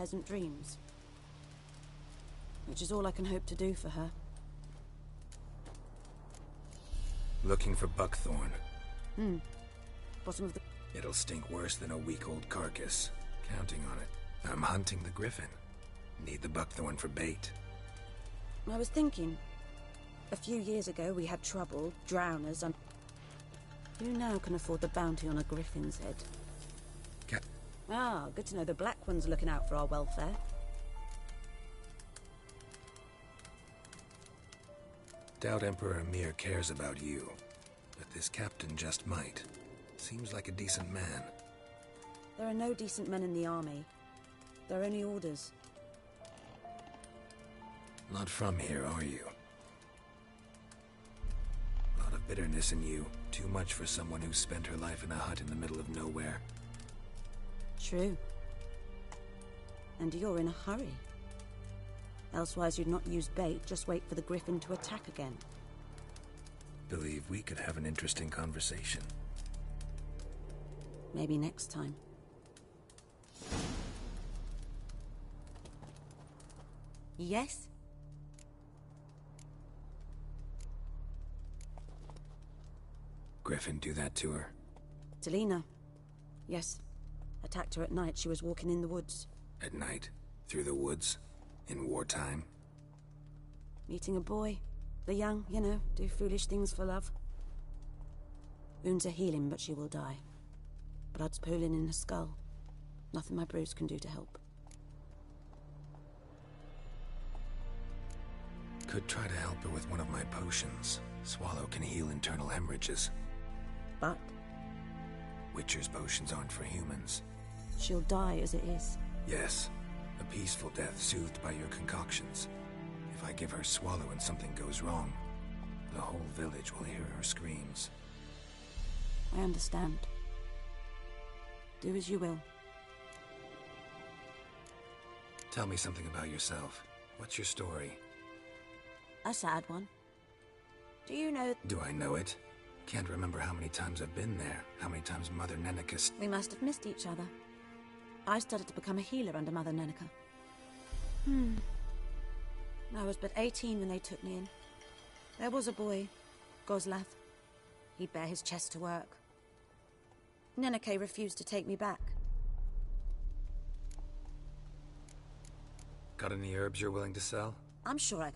unpleasant dreams. Which is all I can hope to do for her. Looking for buckthorn. Bottom of the... It'll stink worse than a week-old carcass. Counting on it. I'm hunting the griffin. Need the buckthorn for bait. I was thinking, a few years ago we had trouble, drowners, and... Who now can afford the bounty on a griffin's head? Ah, good to know the Black One's looking out for our welfare. Doubt Emperor Mir cares about you, but this captain just might. Seems like a decent man. There are no decent men in the army. There are only orders. Not from here, are you? A lot of bitterness in you. Too much for someone who spent her life in a hut in the middle of nowhere. True. And you're in a hurry. Elsewise you'd not use bait, just wait for the griffin to attack again. Believe we could have an interesting conversation. Maybe next time. Yes? Griffin do that to her? Delina. Yes. Attacked her at night. She was walking in the woods. At night? Through the woods? In wartime? Meeting a boy. The young, you know, do foolish things for love. Wounds are healing, but she will die. Blood's pooling in her skull. Nothing my brews can do to help. Could try to help her with one of my potions. Swallow can heal internal hemorrhages. But? Witcher's potions aren't for humans. She'll die as it is. Yes. A peaceful death soothed by your concoctions. If I give her Swallow and something goes wrong, the whole village will hear her screams. I understand. Do as you will. Tell me something about yourself. What's your story? A sad one. Do you know... Do I know it? Can't remember how many times I've been there, how many times Mother Neneka... We must have missed each other. I started to become a healer under Mother Neneka. I was but 18 when they took me in. There was a boy, Gozlath. He'd bare his chest to work. Neneke refused to take me back. Got any herbs you're willing to sell? I'm sure I...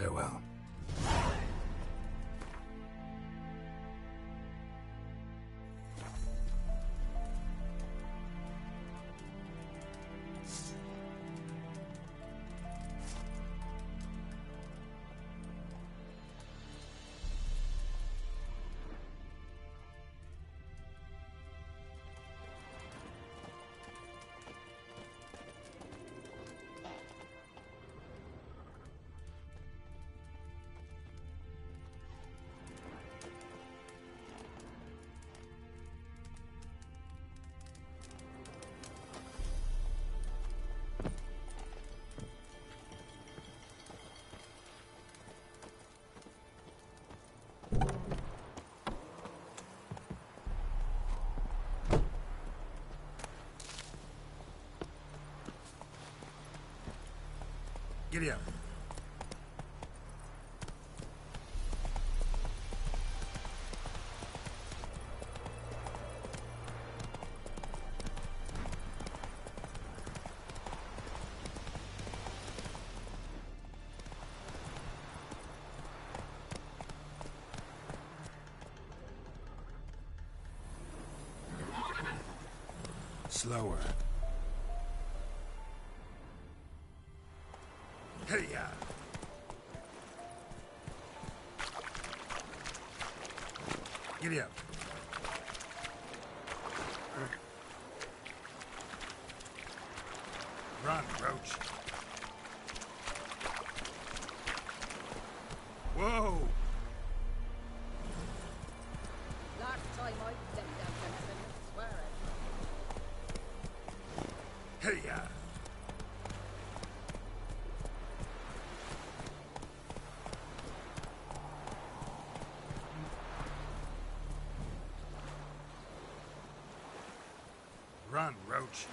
Farewell. Giddy up. Slower. Hey-ya! Giddy up. Run, Roach. Whoa! Last time I did that, swear it. Hey-ya! Run, Roach.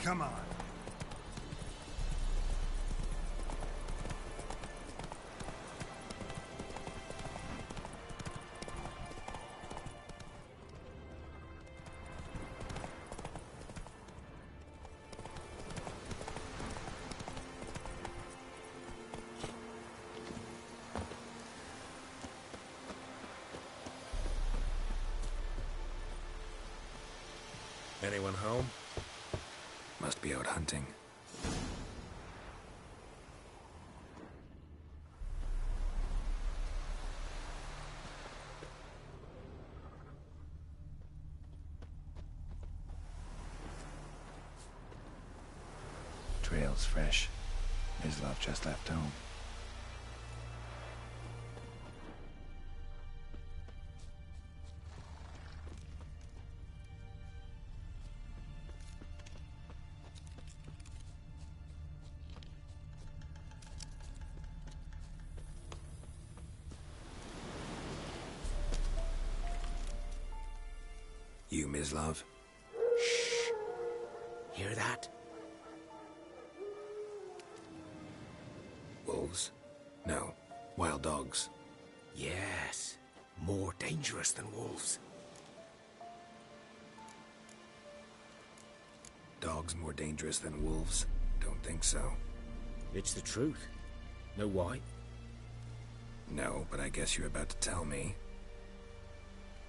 Come on. Anyone home? Must be out hunting. Trail's fresh. Mislov just left home. You, Mislov? Shh. Hear that? Wolves? No. Wild dogs. Yes. More dangerous than wolves. Dogs more dangerous than wolves? Don't think so. It's the truth. Know why? No, but I guess you're about to tell me.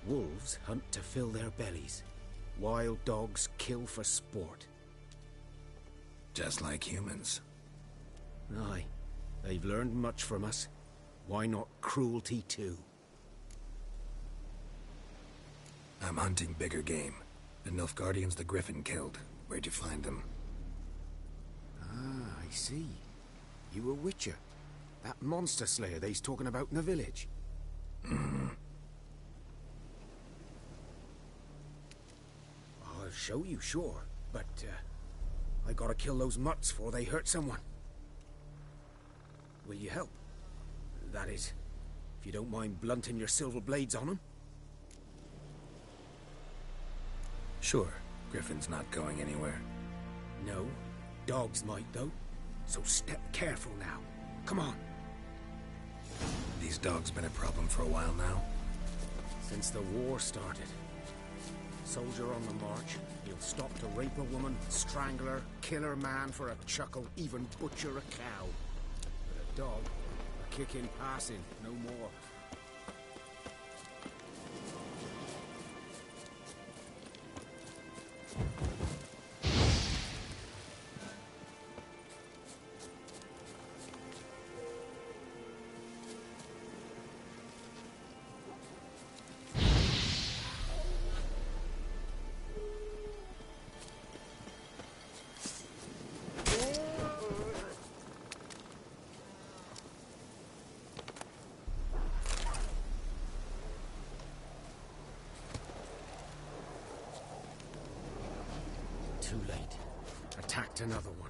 Wolves hunt to fill their bellies. Wild dogs kill for sport. Just like humans. Aye. They've learned much from us. Why not cruelty too? I'm hunting bigger game. The Nilfgaardians the Griffin killed. Where'd you find them? Ah, I see. You a witcher. That monster slayer they's talking about in the village. I'll show you, sure. But, I gotta kill those mutts before they hurt someone. Will you help? That is, if you don't mind blunting your silver blades on them. Sure. Griffin's not going anywhere. No. Dogs might, though. So step careful now. Come on. These dogs been a problem for a while now? Since the war started. Soldier on the march, he'll stop to rape a woman, strangle her, kill her man for a chuckle, even butcher a cow. But a dog, a kick in passing, no more. Too late. Attacked another one.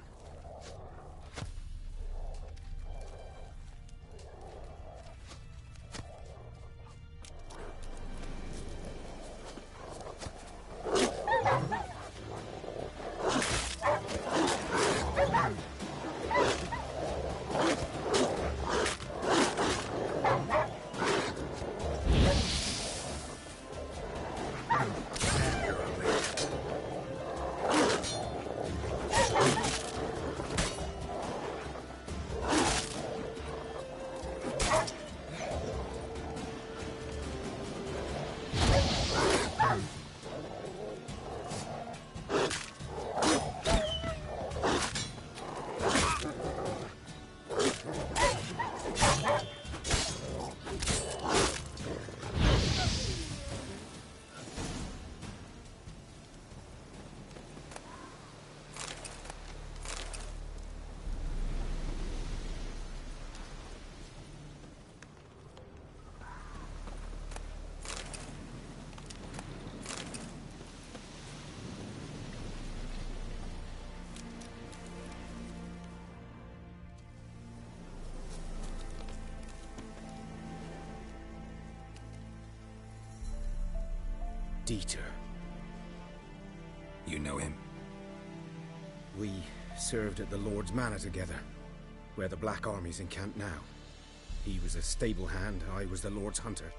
Dieter. You know him? We served at the Lord's Manor together, where the Black Army's encamped now. He was a stable hand, I was the Lord's hunter.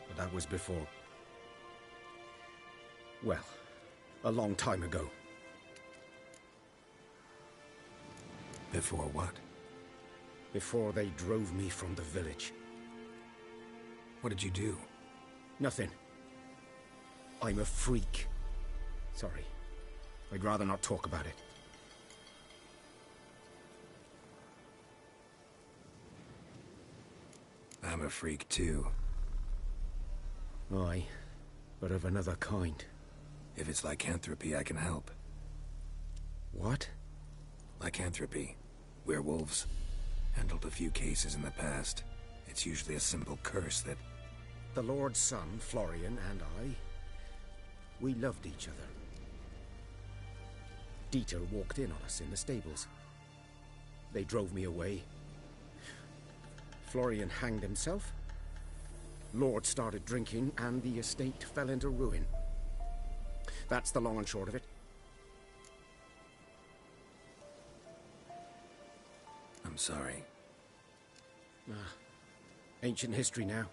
But that was before... well, a long time ago. Before what? Before they drove me from the village. What did you do? Nothing. I'm a freak. Sorry. I'd rather not talk about it. I'm a freak too. Aye, but of another kind. If it's lycanthropy, I can help. What? Lycanthropy. Werewolves. Handled a few cases in the past. It's usually a simple curse that... The Lord's son, Florian, and I, we loved each other. Dieter walked in on us in the stables. They drove me away. Florian hanged himself. Lord started drinking, and the estate fell into ruin. That's the long and short of it. I'm sorry. Ancient history now.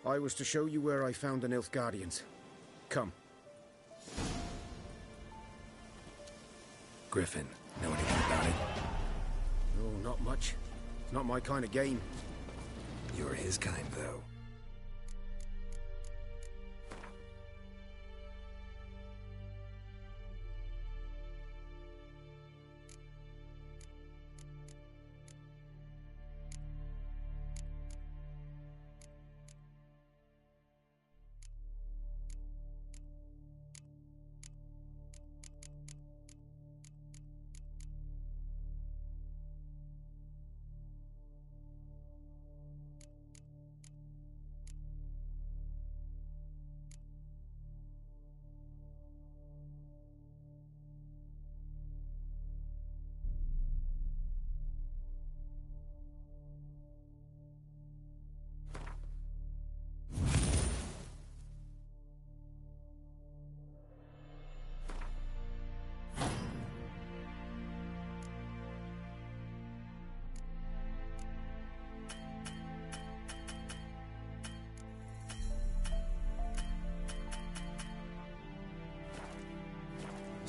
I was to show you where I found the Nilfgaardians. Come. Griffin, know anything about it? No, not much. It's not my kind of game. You're his kind, though.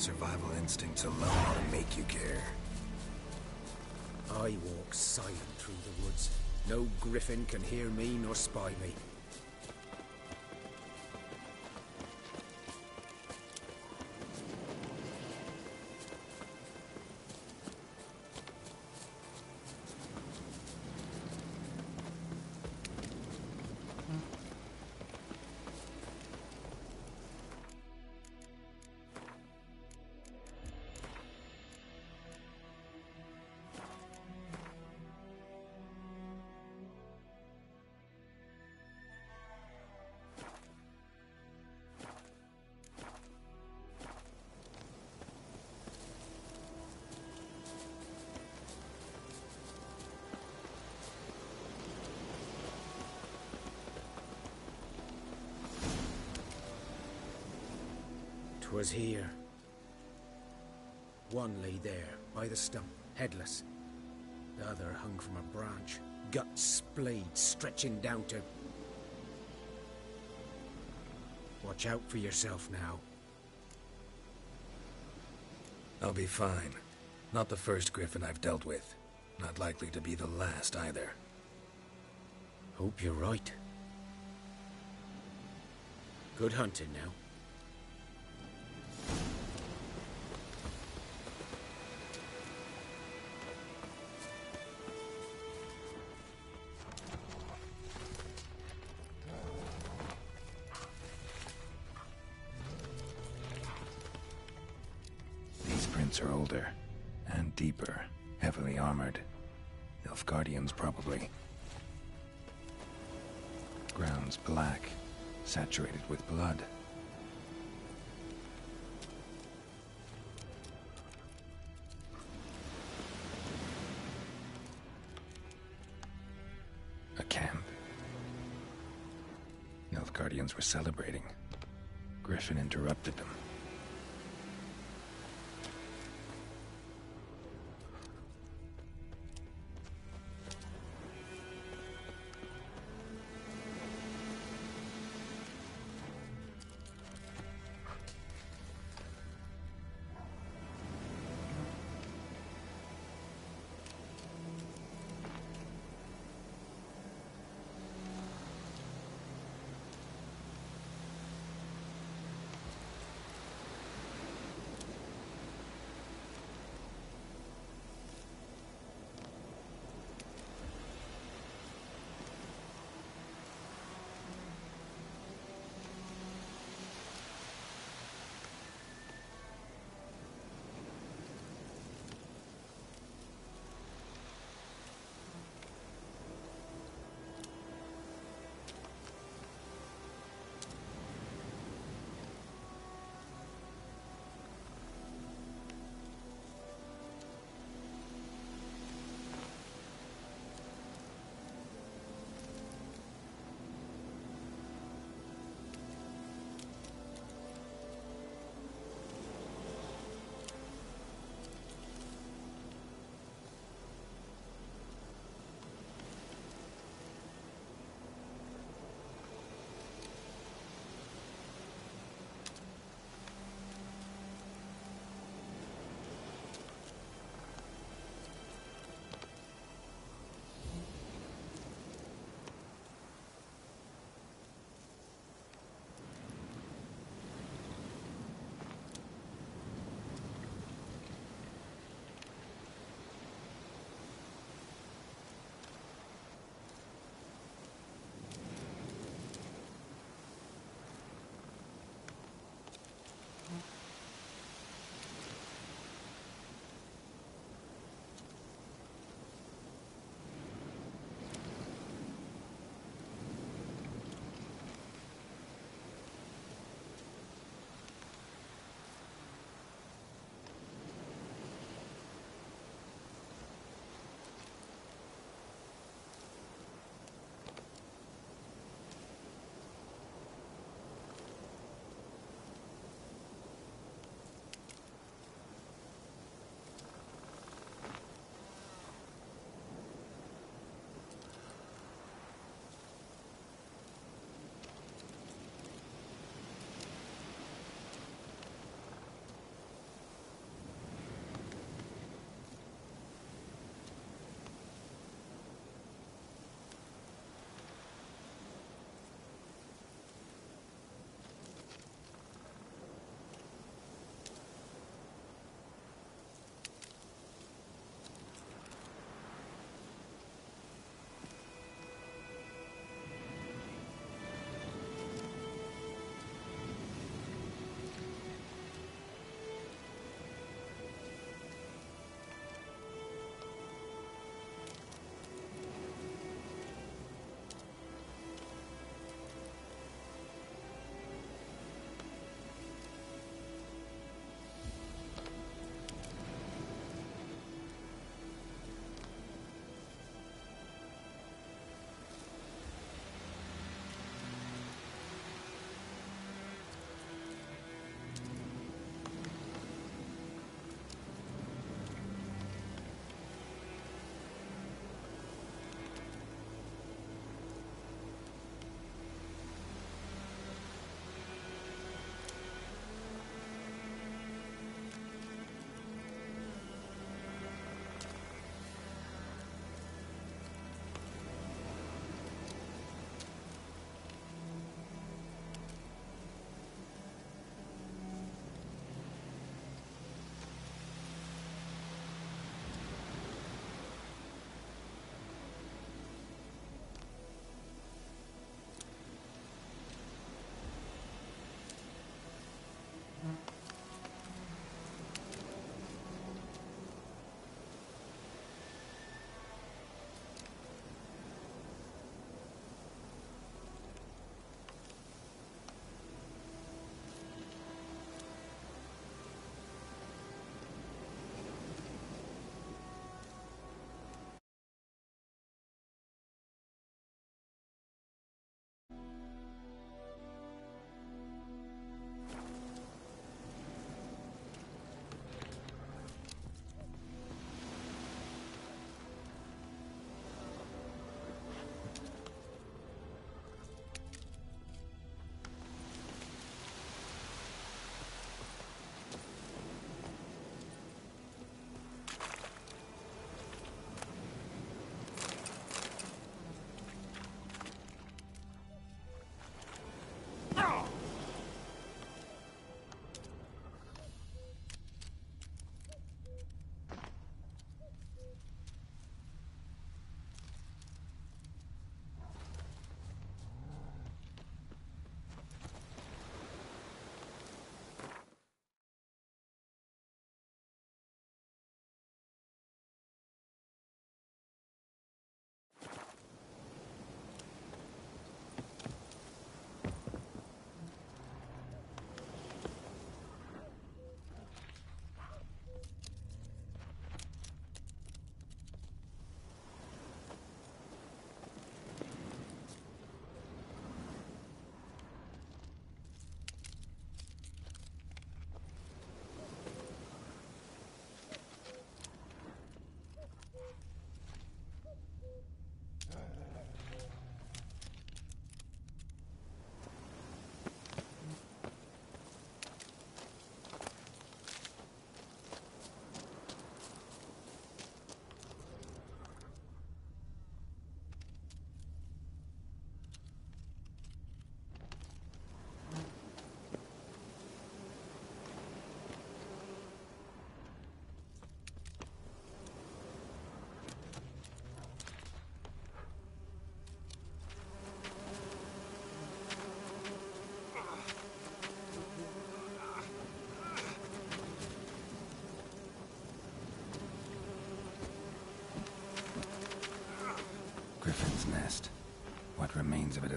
survival instincts alone will make you care. I walk silent through the woods. No griffin can hear me nor spy me. Was here. One lay there, by the stump, headless. The other hung from a branch, guts splayed, stretching down to... Watch out for yourself now. I'll be fine. Not the first griffin I've dealt with. Not likely to be the last either. Hope you're right. Good hunting now. Are older and deeper, heavily armored. Nilfgaardians, probably. Ground's black, saturated with blood. A camp. Nilfgaardians were celebrating. Griffin interrupted them.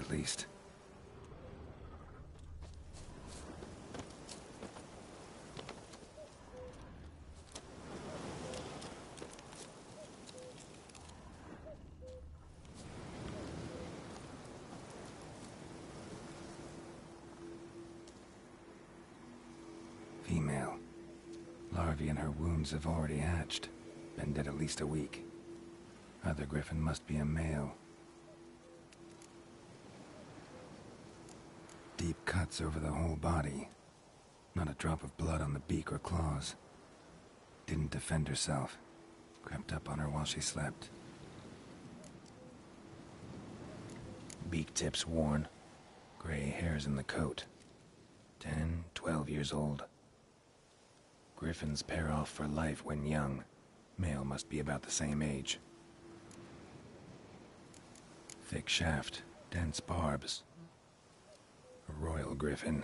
at least. Female. Larvae in her wounds have already hatched. Been dead at least a week. Other griffin must be a male. Deep cuts over the whole body. Not a drop of blood on the beak or claws. Didn't defend herself. Crept up on her while she slept. Beak tips worn. Gray hairs in the coat. 10, 12 years old. Griffins pair off for life when young. Male must be about the same age. Thick shaft, dense barbs. A royal griffin.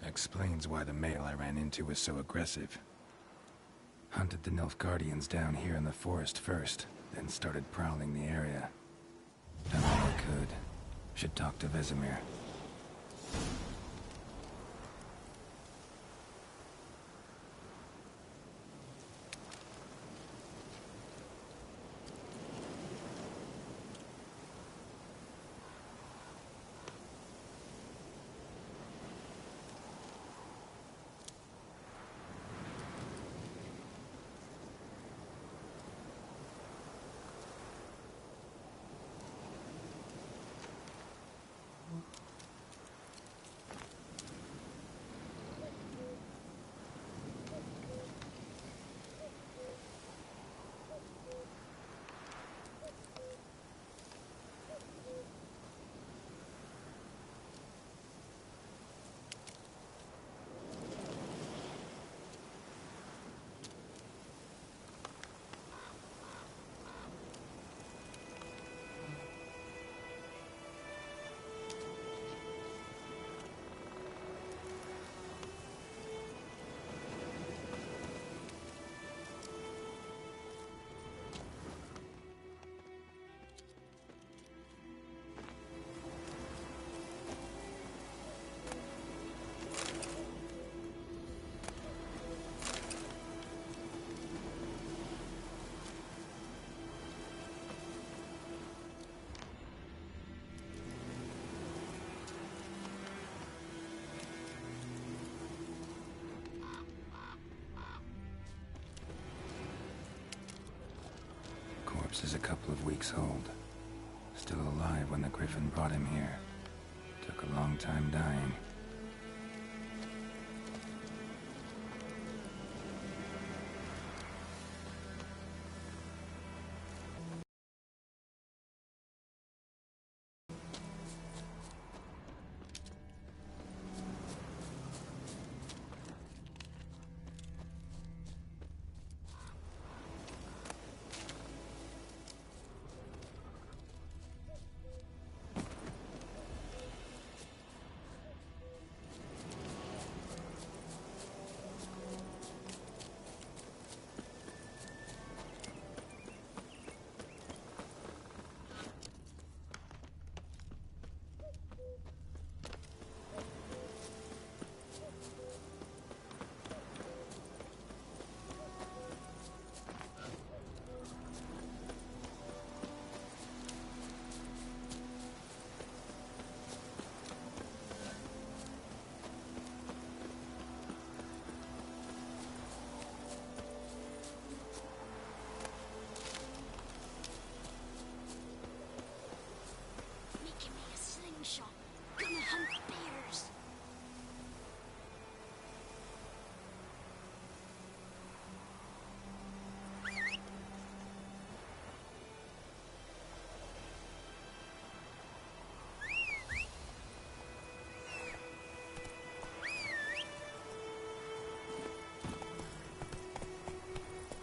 Explains why the male I ran into was so aggressive. Hunted the Nilfgaardians down here in the forest first, then started prowling the area. Done all I could. Should talk to Vesemir. Corpse is a couple of weeks old. Still alive when the griffin brought him here. Took a long time dying.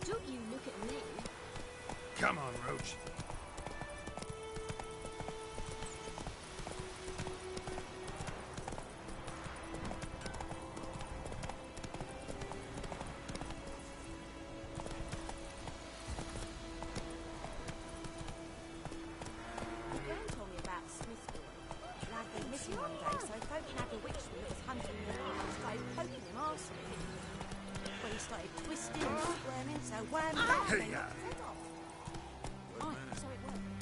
Don't you look at me. Come on, Roach. started twisting and squirming, so wham Hey-ya!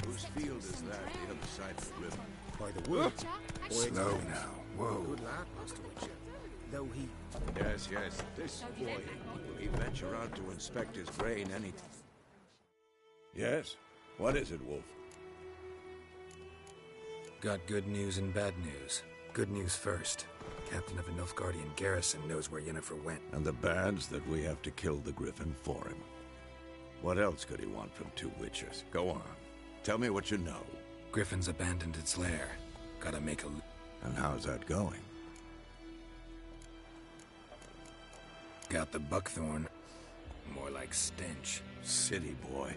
Whose field is that, the other side of the river? By the woods. Slow now. Whoa. Good lad, Master Witcher. Though he... Yes, yes, this boy. We venture out to inspect his grain any... Yes? What is it, Wolf? Got good news and bad news. Good news first. Captain of a Nilfgaardian garrison knows where Yennefer went. And the bad's that we have to kill the Griffin for him. What else could he want from two witchers? Go on. Tell me what you know. Griffin's abandoned its lair. Gotta make a... And how's that going? Got the buckthorn. More like stench. City boy.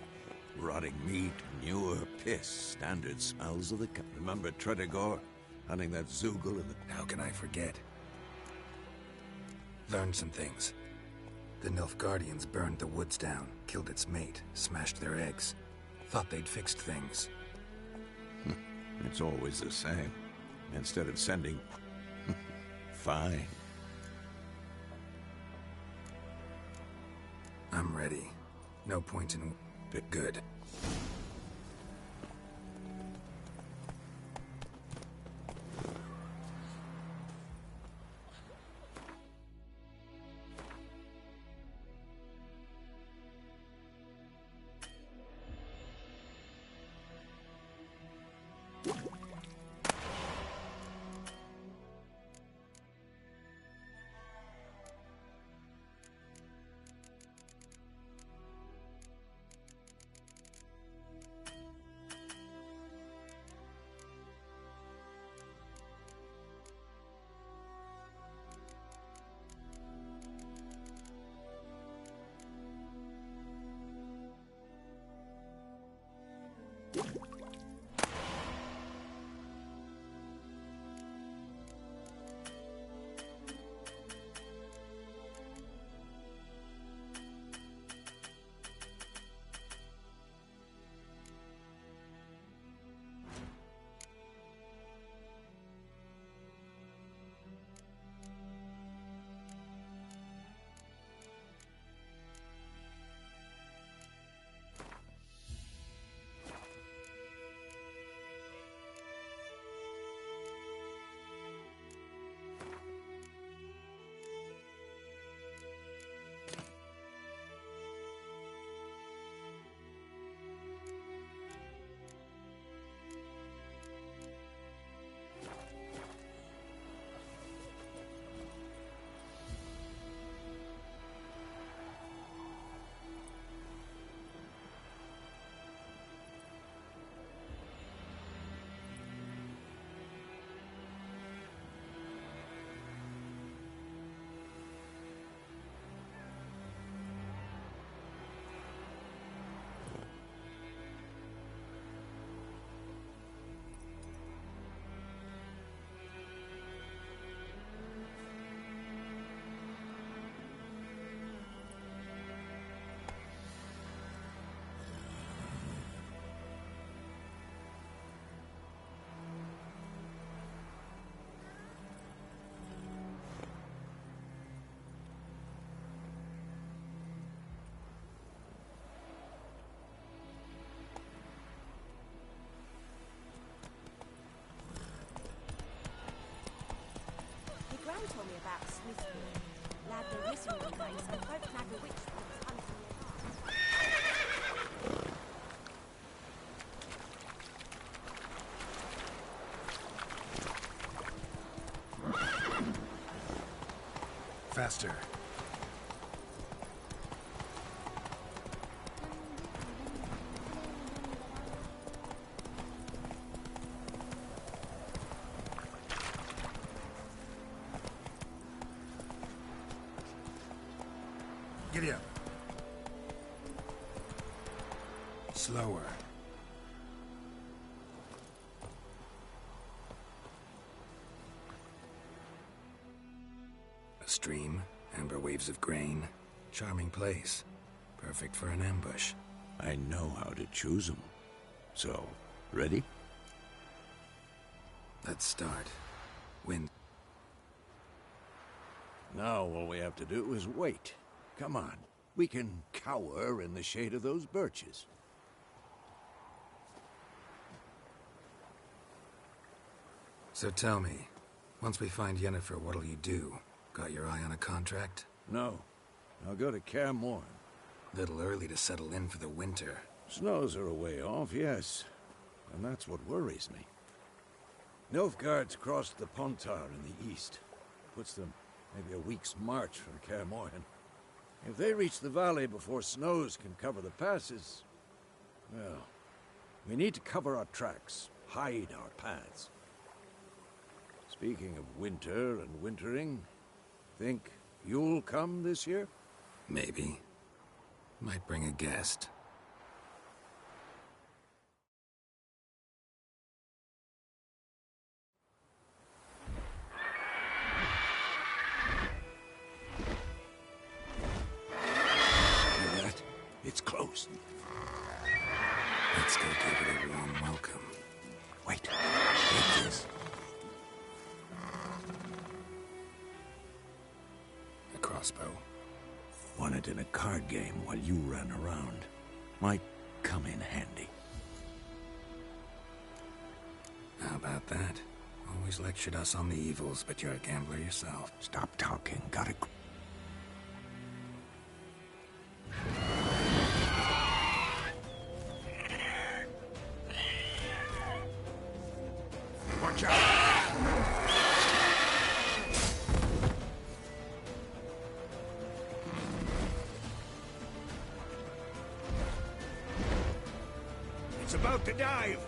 Rotting meat, manure, piss. Standard smells of the... Remember Tredegor? Hunting that Zoogle in the... How can I forget? Learned some things. The Nilfgaardians burned the woods down, killed its mate, smashed their eggs. Thought they'd fixed things. It's always the same. Instead of sending... Fine. I'm ready. No point in... Good. Gran told me about Smithfield. Lad, they're missing one place, and both nagged a witch was hunting Faster. Giddy up. Slower. A stream, amber waves of grain. Charming place. Perfect for an ambush. I know how to choose them. So, ready? Let's start. Wind. Now all we have to do is wait. Come on. We can cower in the shade of those birches. So tell me, once we find Yennefer, what'll you do? Got your eye on a contract? No. I'll go to Kaer Morhen. Little early to settle in for the winter. Snows are a way off, yes. And that's what worries me. Nilfgaard's crossed the Pontar in the east. Puts them maybe a week's march from Kaer Morhen. If they reach the valley before snows can cover the passes, well, we need to cover our tracks, hide our paths. Speaking of winter and wintering, think you'll come this year? Maybe. Might bring a guest. Hear that? It's close. Let's go give it a warm welcome. Wait. Take this. A crossbow. Won it in a card game while you ran around. Might come in handy. How about that? Always lectured us on the evils, but you're a gambler yourself. Stop talking. Gotta... Watch out! It's about to dive!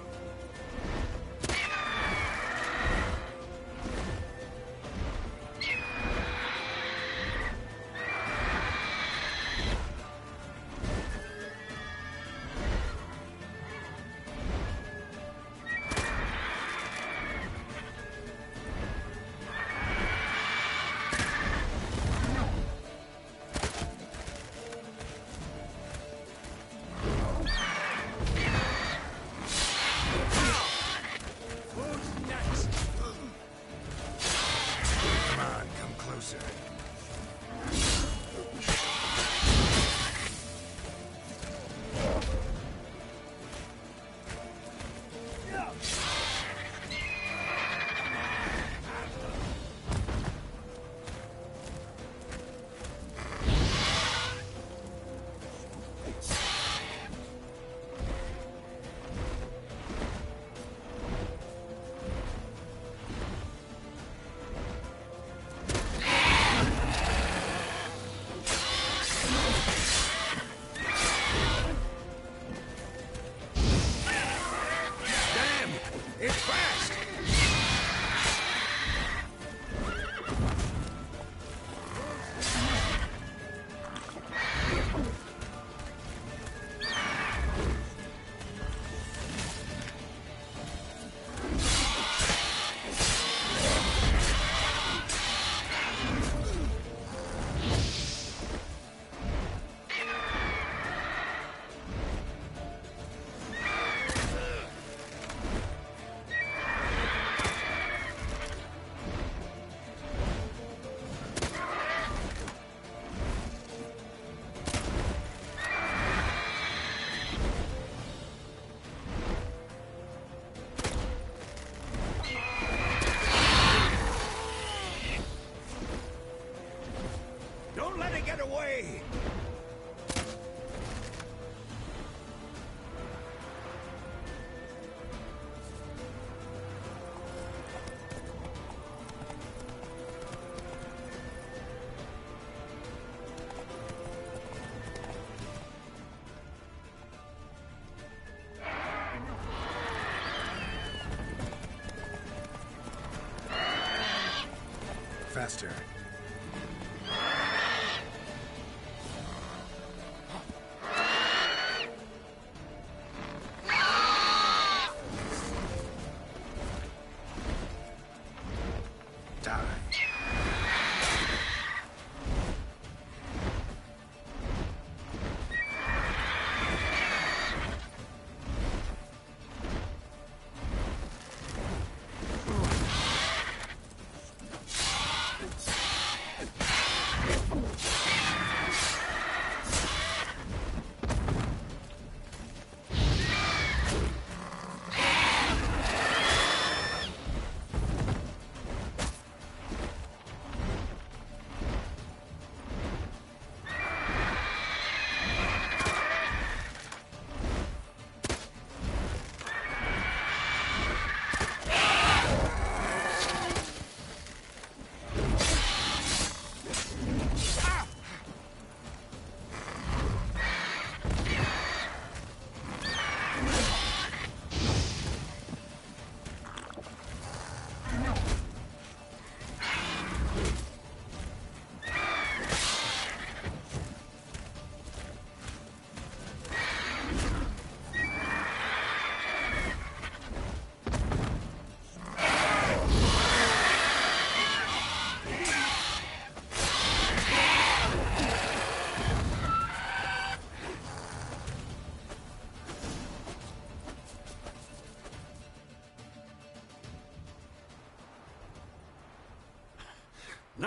Faster.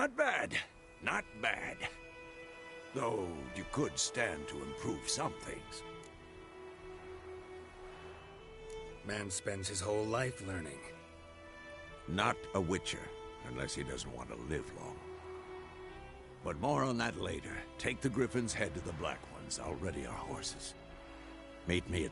Not bad. Not bad. Though you could stand to improve some things. Man spends his whole life learning. Not a witcher, unless he doesn't want to live long. But more on that later. Take the Griffin's head to the Black Ones. I'll ready our horses. Meet me at...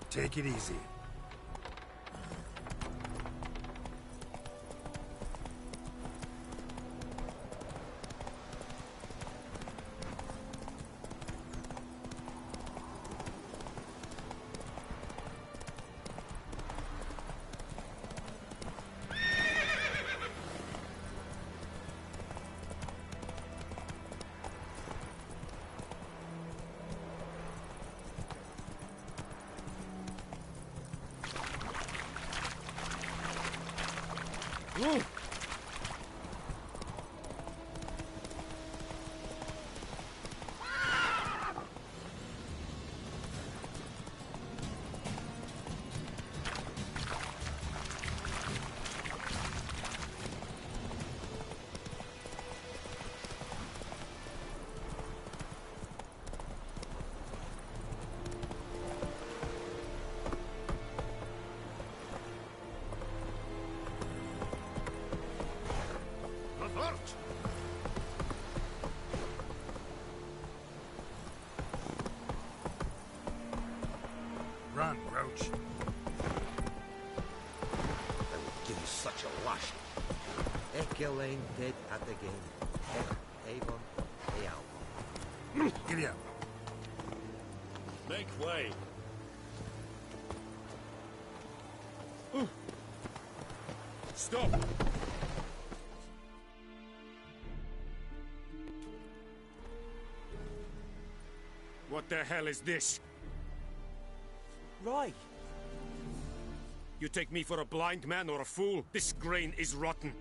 Take it easy. Run, Roach. I will give you such a lash. Ekelain dead at the game. Avon, Ealon. Giddy up. Make way. Stop! What the hell is this? Right. You take me for a blind man or a fool? This grain is rotten.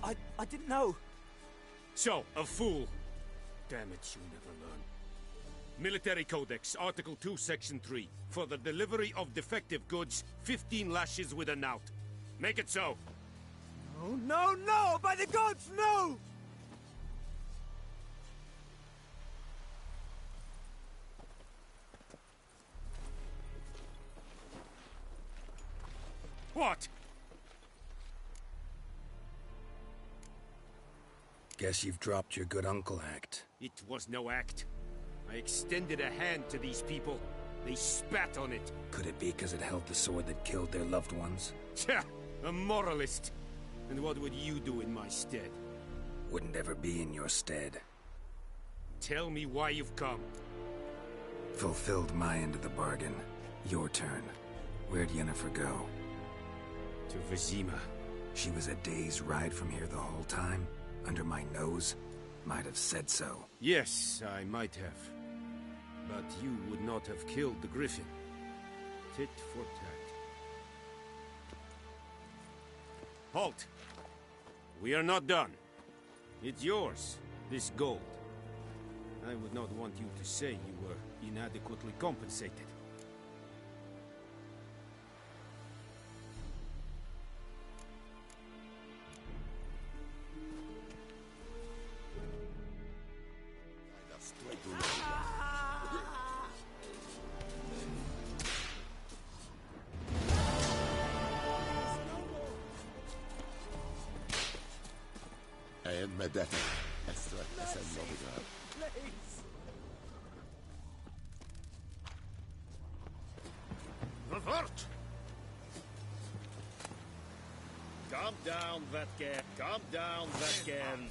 I didn't know. So, a fool. Damn it, you never learn. Military Codex, Article 2, Section 3. For the delivery of defective goods, 15 lashes with a knout. Make it so. Oh, no, no! By the gods, no! What? Guess you've dropped your good uncle act. It was no act. I extended a hand to these people. They spat on it. Could it be because it held the sword that killed their loved ones? Tja, a moralist. And what would you do in my stead? Wouldn't ever be in your stead. Tell me why you've come. Fulfilled my end of the bargain. Your turn. Where'd Yennefer go? To Vizima. She was a day's ride from here the whole time? Under my nose? Might have said so. Yes, I might have. But you would not have killed the Griffin. Tit for tat. Halt! We are not done. It's yours, this gold. I would not want you to say you were inadequately compensated. En med detta sträcker sig några. Revert! Calm down, Vetgen. Calm down, Vetgen.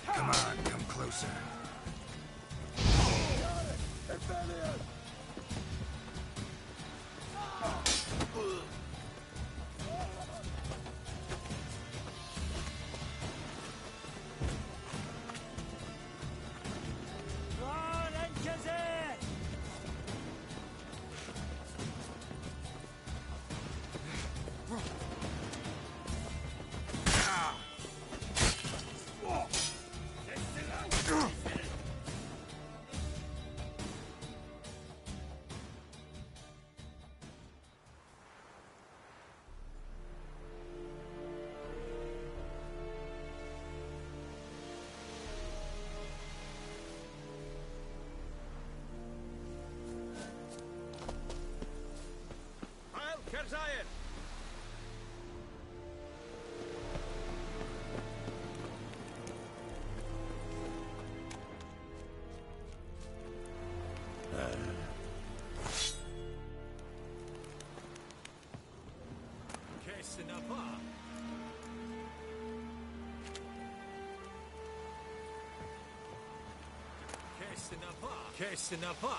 Come on, come closer. Heil Kerzayen! Kesinapa.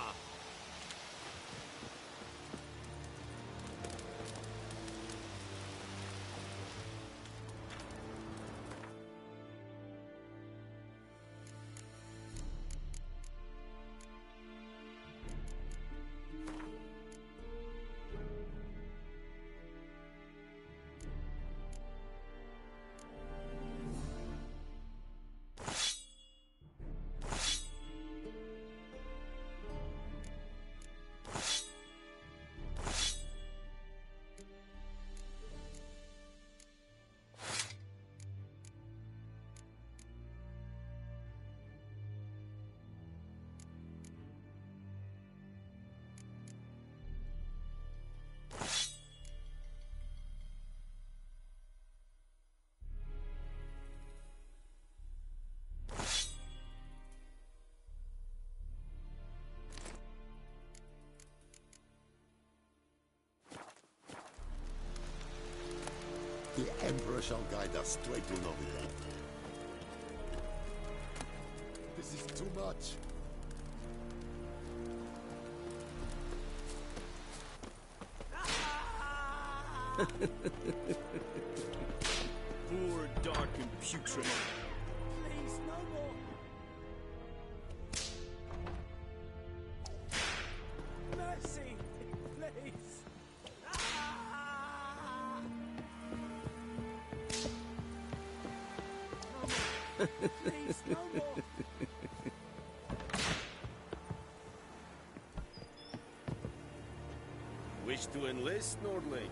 The Emperor shall guide us straight to Novigrad. This is too much. Poor, dark, and putrid. Please, no more. Mercy, please. Please, no more. Wish to enlist, Nordling?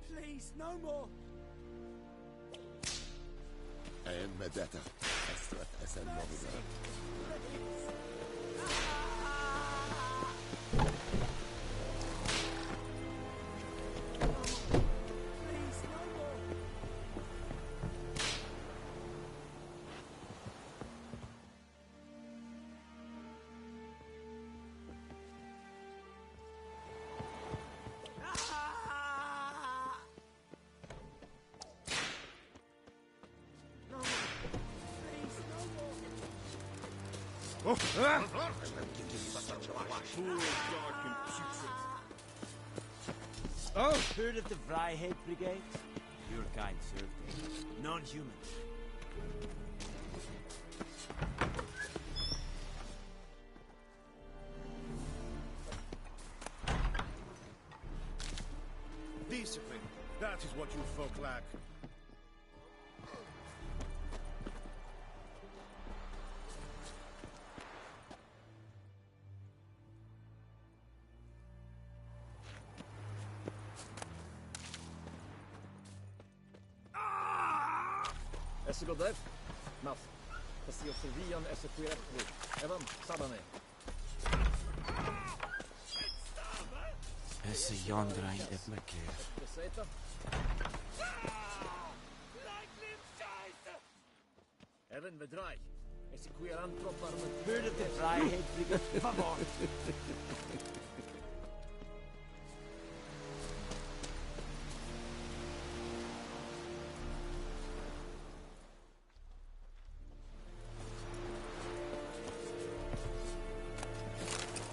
Please, no more. En med detta sträcker Novigrad. Please, no more. No more. Please. Oh! Heard of the Vryheid Brigade? Your kind served them. Non-human. Discipline. That is what you folk lack. Esse godev? Nas. Esse Osevian esse Quirepru. Evan, Sabane. Esse Yondrain Edmekir. Peseta? Evan Vedrai. Esse Quirantropar med... Heard of the Vryheid Brigade? Favor!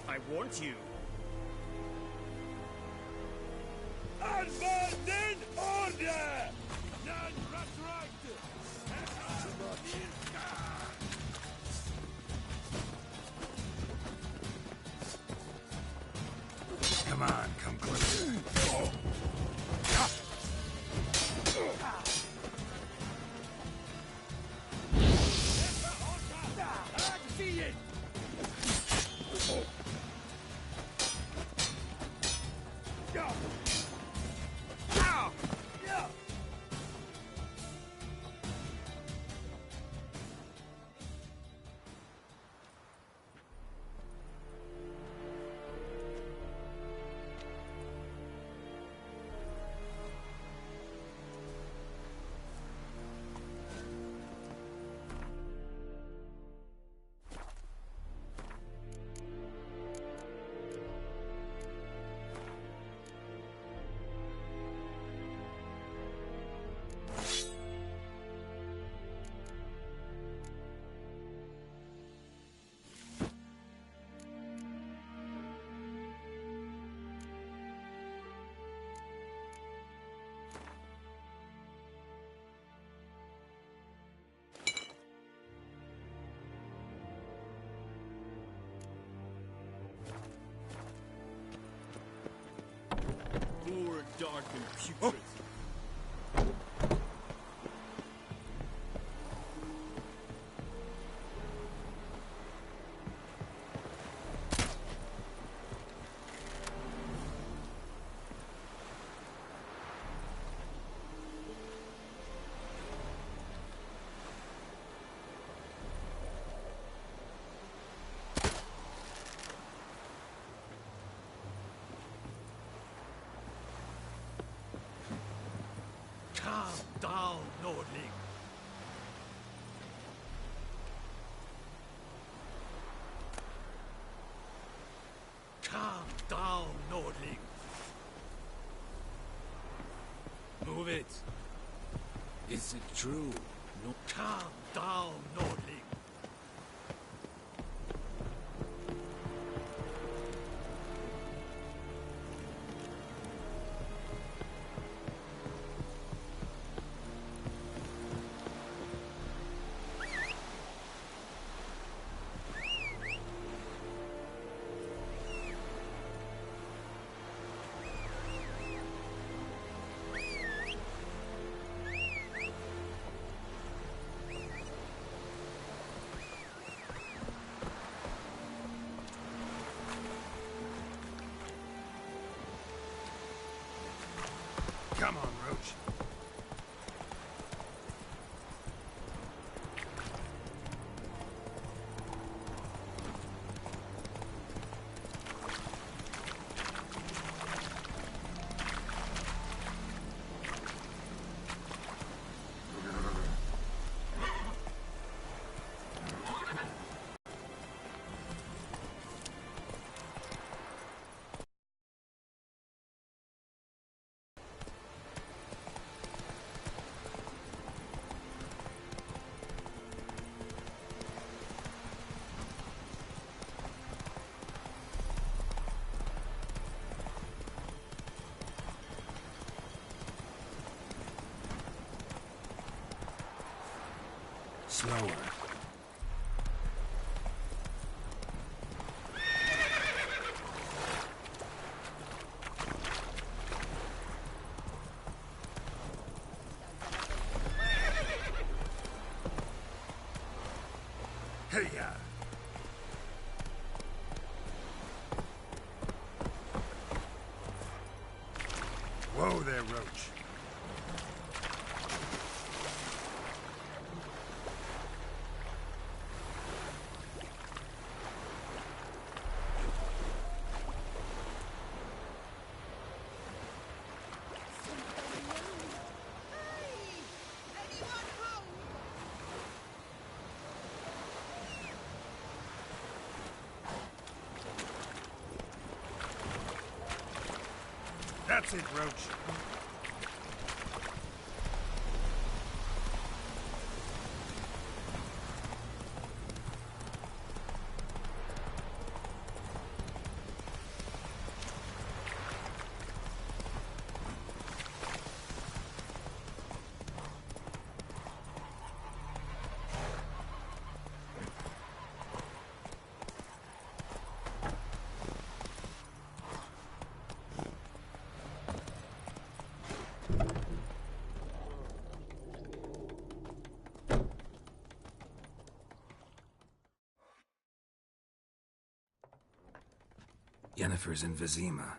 I want you. Anwenden Order! Nan Ratreite! Come on, come closer. Poor, dark, and putrid. Calm down, Nordling. Calm down, Nordling. Move it. Is it true? No, calm down, Nordling. Slower. Hey-ya! Whoa there, Roach. That's it, Roach. Yennefer's in Vizima.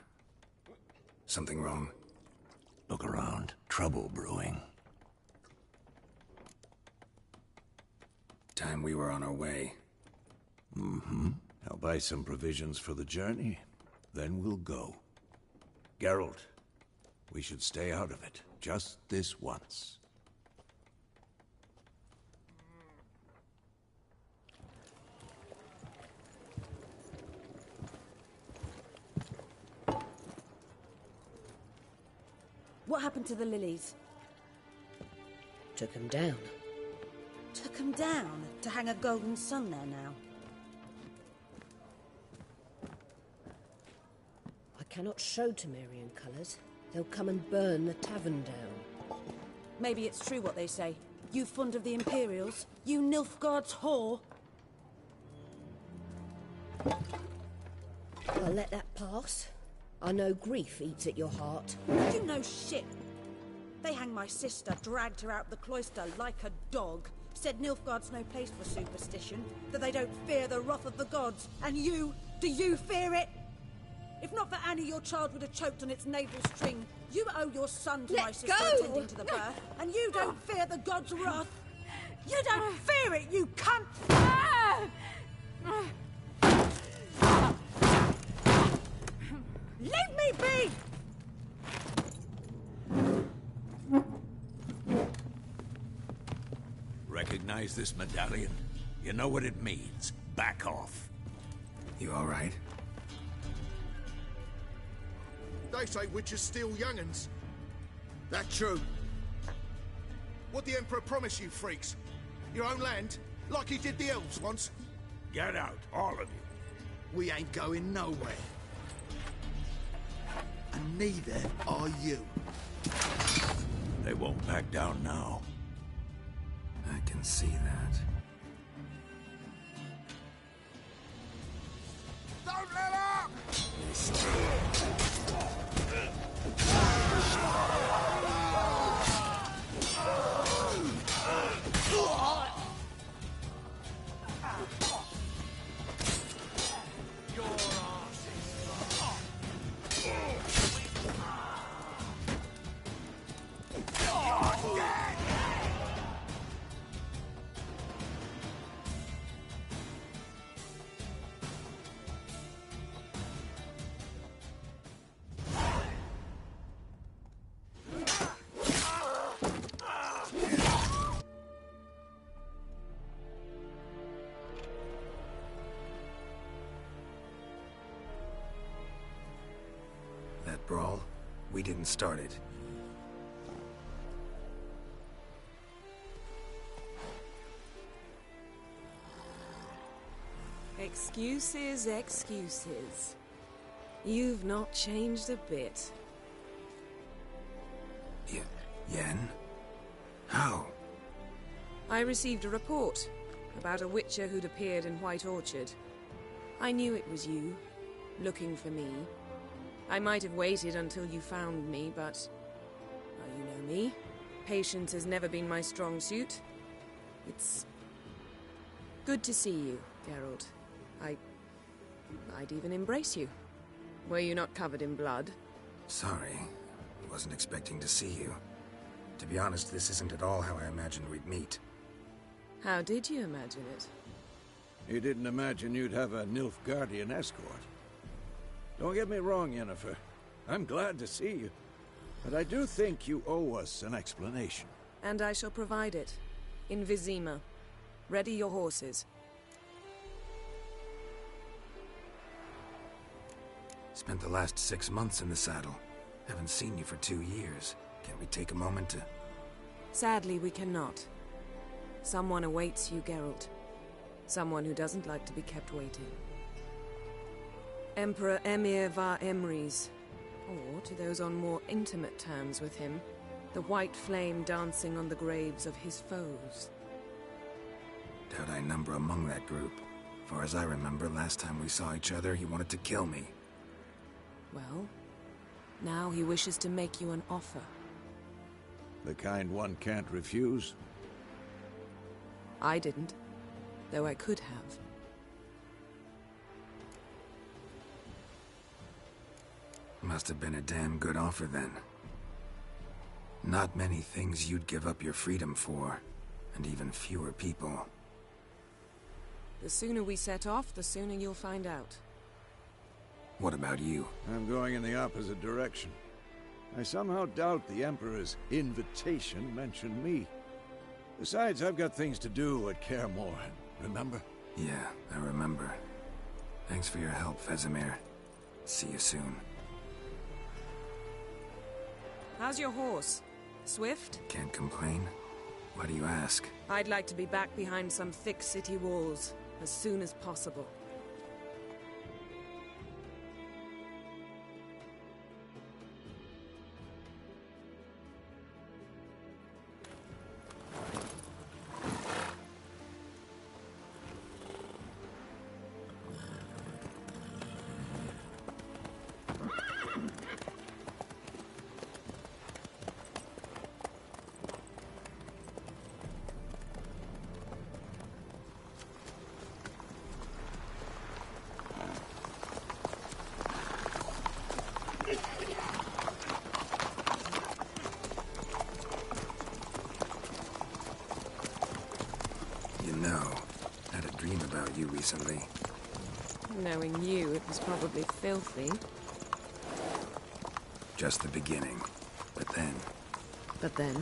Something wrong? Look around. Trouble brewing. Time we were on our way. Mm-hmm. I'll buy some provisions for the journey. Then we'll go. Geralt, we should stay out of it. Just this once. What happened to the lilies? Took him down. Took them down to hang a golden sun there now. I cannot show Temerian colours. They'll come and burn the tavern down. Maybe it's true what they say. You fond of the Imperials? You Nilfgaard's whore? I'll let that pass. I know grief eats at your heart. You know shit. They hanged my sister, dragged her out the cloister like a dog. Said Nilfgaard's no place for superstition, that they don't fear the wrath of the gods. And you, do you fear it? If not for Annie, your child would have choked on its navel string. You owe your son to my sister attending to the birth, and you don't fear the gods' wrath. You don't fear it, you cunt! Leave me be! Recognize this medallion? You know what it means. Back off. You all right? They say witches steal young'uns. That true? What the Emperor promise you, freaks? Your own land? Like he did the elves once? Get out, all of you. We ain't going nowhere. And neither are you. They won't back down now. I can see that. Don't let up! That brawl, we didn't start it. Excuses, excuses. You've not changed a bit. Yen? How? I received a report about a witcher who'd appeared in White Orchard. I knew it was you, looking for me. I might have waited until you found me, but... well, you know me. Patience has never been my strong suit. It's... good to see you, Geralt. I'd even embrace you. Were you not covered in blood? Sorry. Wasn't expecting to see you. To be honest, this isn't at all how I imagined we'd meet. How did you imagine it? You didn't imagine you'd have a Nilfgaardian escort. Don't get me wrong, Yennefer. I'm glad to see you. But I do think you owe us an explanation. And I shall provide it. In Vizima. Ready your horses. Spent the last 6 months in the saddle. Haven't seen you for 2 years. Can't we take a moment to... Sadly, we cannot. Someone awaits you, Geralt. Someone who doesn't like to be kept waiting. Emperor Emir var Emrys. Or, to those on more intimate terms with him, the white flame dancing on the graves of his foes. Doubt I number among that group. Far as I remember, last time we saw each other, he wanted to kill me. Well, now he wishes to make you an offer. The kind one can't refuse? I didn't, though I could have. Must have been a damn good offer then. Not many things you'd give up your freedom for, and even fewer people. The sooner we set off, the sooner you'll find out. What about you? I'm going in the opposite direction. I somehow doubt the Emperor's invitation mentioned me. Besides, I've got things to do at Kaer Morhen, remember? Yeah, I remember. Thanks for your help, Vesemir. See you soon. How's your horse? Swift? Can't complain. Why do you ask? I'd like to be back behind some thick city walls as soon as possible. You recently. Knowing you, it was probably filthy. Just the beginning. But then... But then?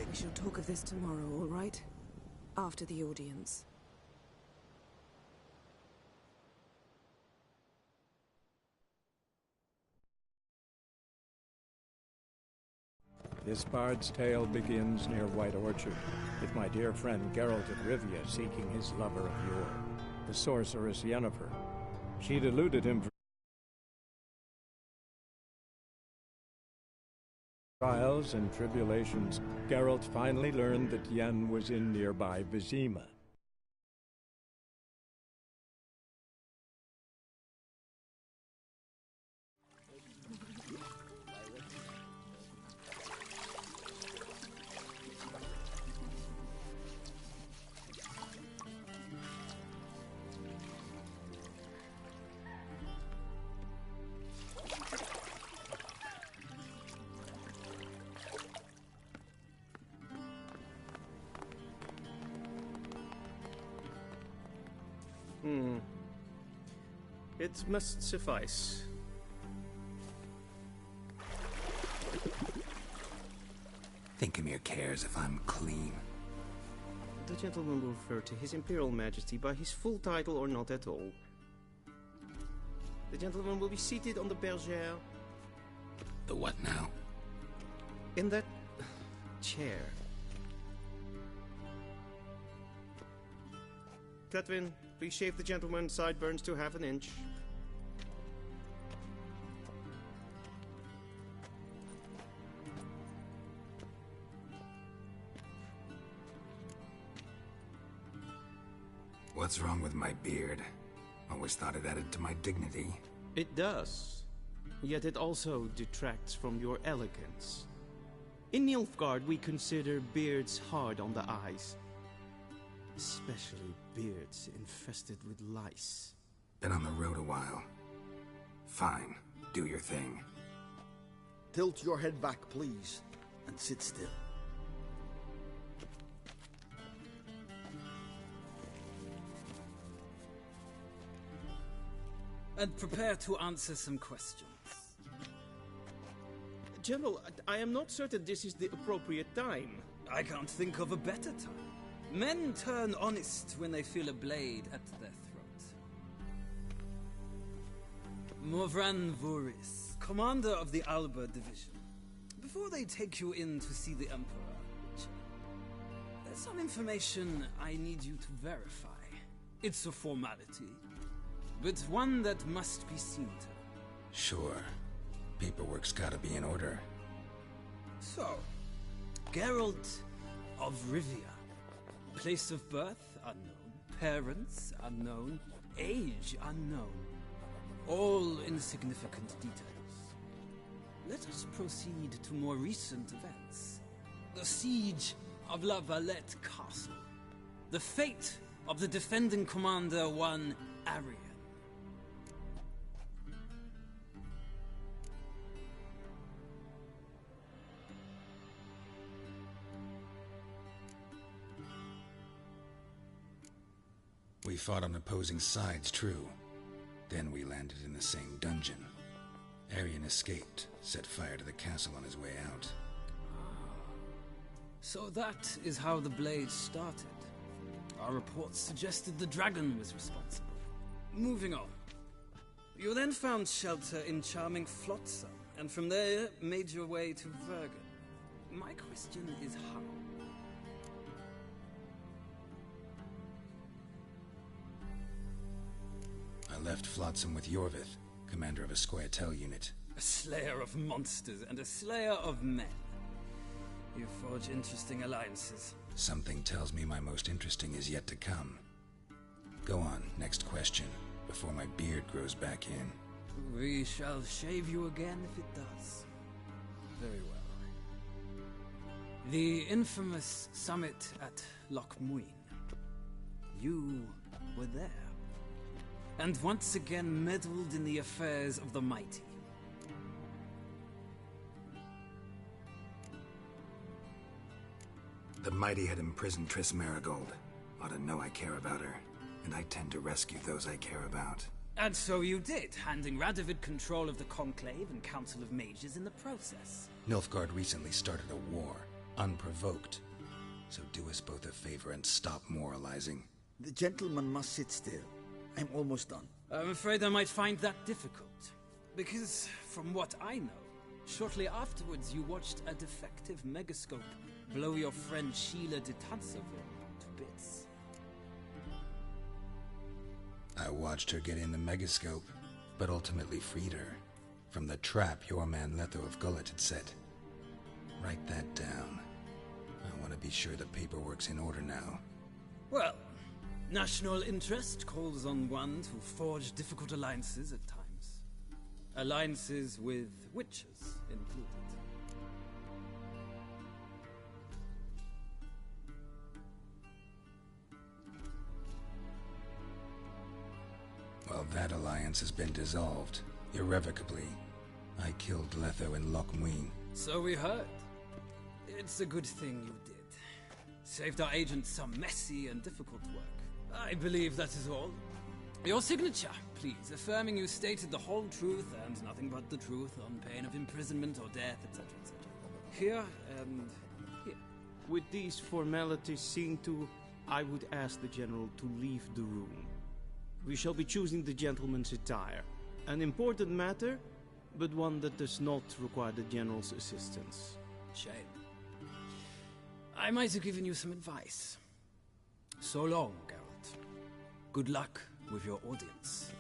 We shall talk of this tomorrow, all right? After the audience. This bard's tale begins near White Orchard, with my dear friend Geralt of Rivia seeking his lover of yore, the sorceress Yennefer. She'd eluded him for trials and tribulations. Geralt finally learned that Yen was in nearby Vizima. It must suffice. Thinkamere cares if I'm clean. The gentleman will refer to His Imperial Majesty by his full title or not at all. The gentleman will be seated on the bergère. The what now? In that chair. Cletwin, please shave the gentleman's sideburns to ½ an inch. What's wrong with my beard? Always thought it added to my dignity. It does. Yet it also detracts from your elegance. In Nilfgaard, we consider beards hard on the eyes. Especially beards infested with lice. Been on the road a while. Fine, do your thing. Tilt your head back, please, and sit still. And prepare to answer some questions. General, I am not certain this is the appropriate time. I can't think of a better time. Men turn honest when they feel a blade at their throat. Morvran Voris, commander of the Alba Division. Before they take you in to see the Emperor, there's some information I need you to verify. It's a formality, but one that must be seen to. Sure. Paperwork's gotta be in order. So, Geralt of Rivia. Place of birth unknown, parents unknown, age unknown. All insignificant details. Let us proceed to more recent events. The siege of La Valette Castle. The fate of the defending commander, one Arian. We fought on opposing sides, true. Then we landed in the same dungeon. Arian escaped, set fire to the castle on his way out. So that is how the blade started. Our reports suggested the dragon was responsible. Moving on. You then found shelter in charming Flotsam, and from there made your way to Vergen. My question is how? I left Flotsam with Yorvith, commander of a Squaretel unit. A slayer of monsters and a slayer of men. You forge interesting alliances. Something tells me my most interesting is yet to come. Go on, next question, before my beard grows back in. We shall shave you again if it does. Very well. The infamous summit at Loch Muin. You were there. And once again meddled in the affairs of the mighty. The mighty had imprisoned Triss Marigold. Ought to know I care about her, and I tend to rescue those I care about. And so you did, handing Radovid control of the Conclave and Council of Mages in the process. Nilfgaard recently started a war, unprovoked. So do us both a favor and stop moralizing. The gentleman must sit still. I'm almost done. I'm afraid I might find that difficult. Because, from what I know, shortly afterwards you watched a defective megascope blow your friend Sheila de Tanseville to bits. I watched her get in the megascope, but ultimately freed her from the trap your man Letho of Gullet had set. Write that down. I want to be sure the paperwork's in order now. Well, national interest calls on one to forge difficult alliances at times. Alliances with witches included. Well, that alliance has been dissolved, irrevocably. I killed Letho in Loch Muin. So we heard. It's a good thing you did. Saved our agent some messy and difficult work. I believe that is all. Your signature, please, affirming you stated the whole truth and nothing but the truth on pain of imprisonment or death, etc., etc. Here and here. With these formalities seen to, I would ask the General to leave the room. We shall be choosing the gentleman's attire. An important matter, but one that does not require the General's assistance. Shame. I might have given you some advice. So long, Geralt. Good luck with your audience.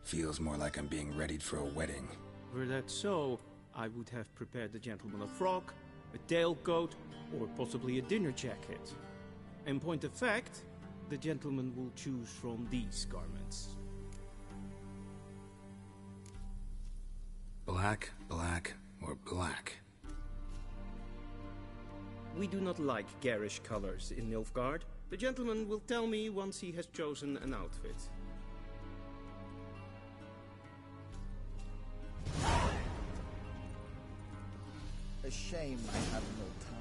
Feels more like I'm being readied for a wedding. Were that so, I would have prepared the gentleman a frock, a tailcoat, or possibly a dinner jacket. In point of fact, the gentleman will choose from these garments. Black, black, or black? We do not like garish colors in Nilfgaard. The gentleman will tell me once he has chosen an outfit. A shame I have no time.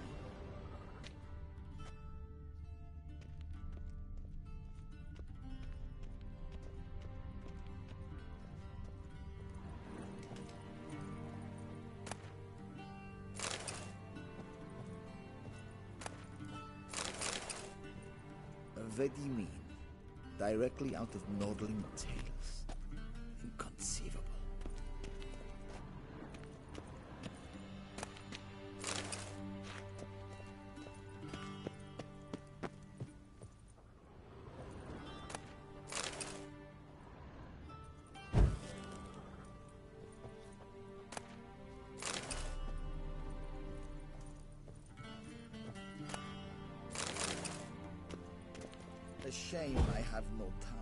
What do you mean? Directly out of Nordling tales? Inconceivable. A shame I have no time.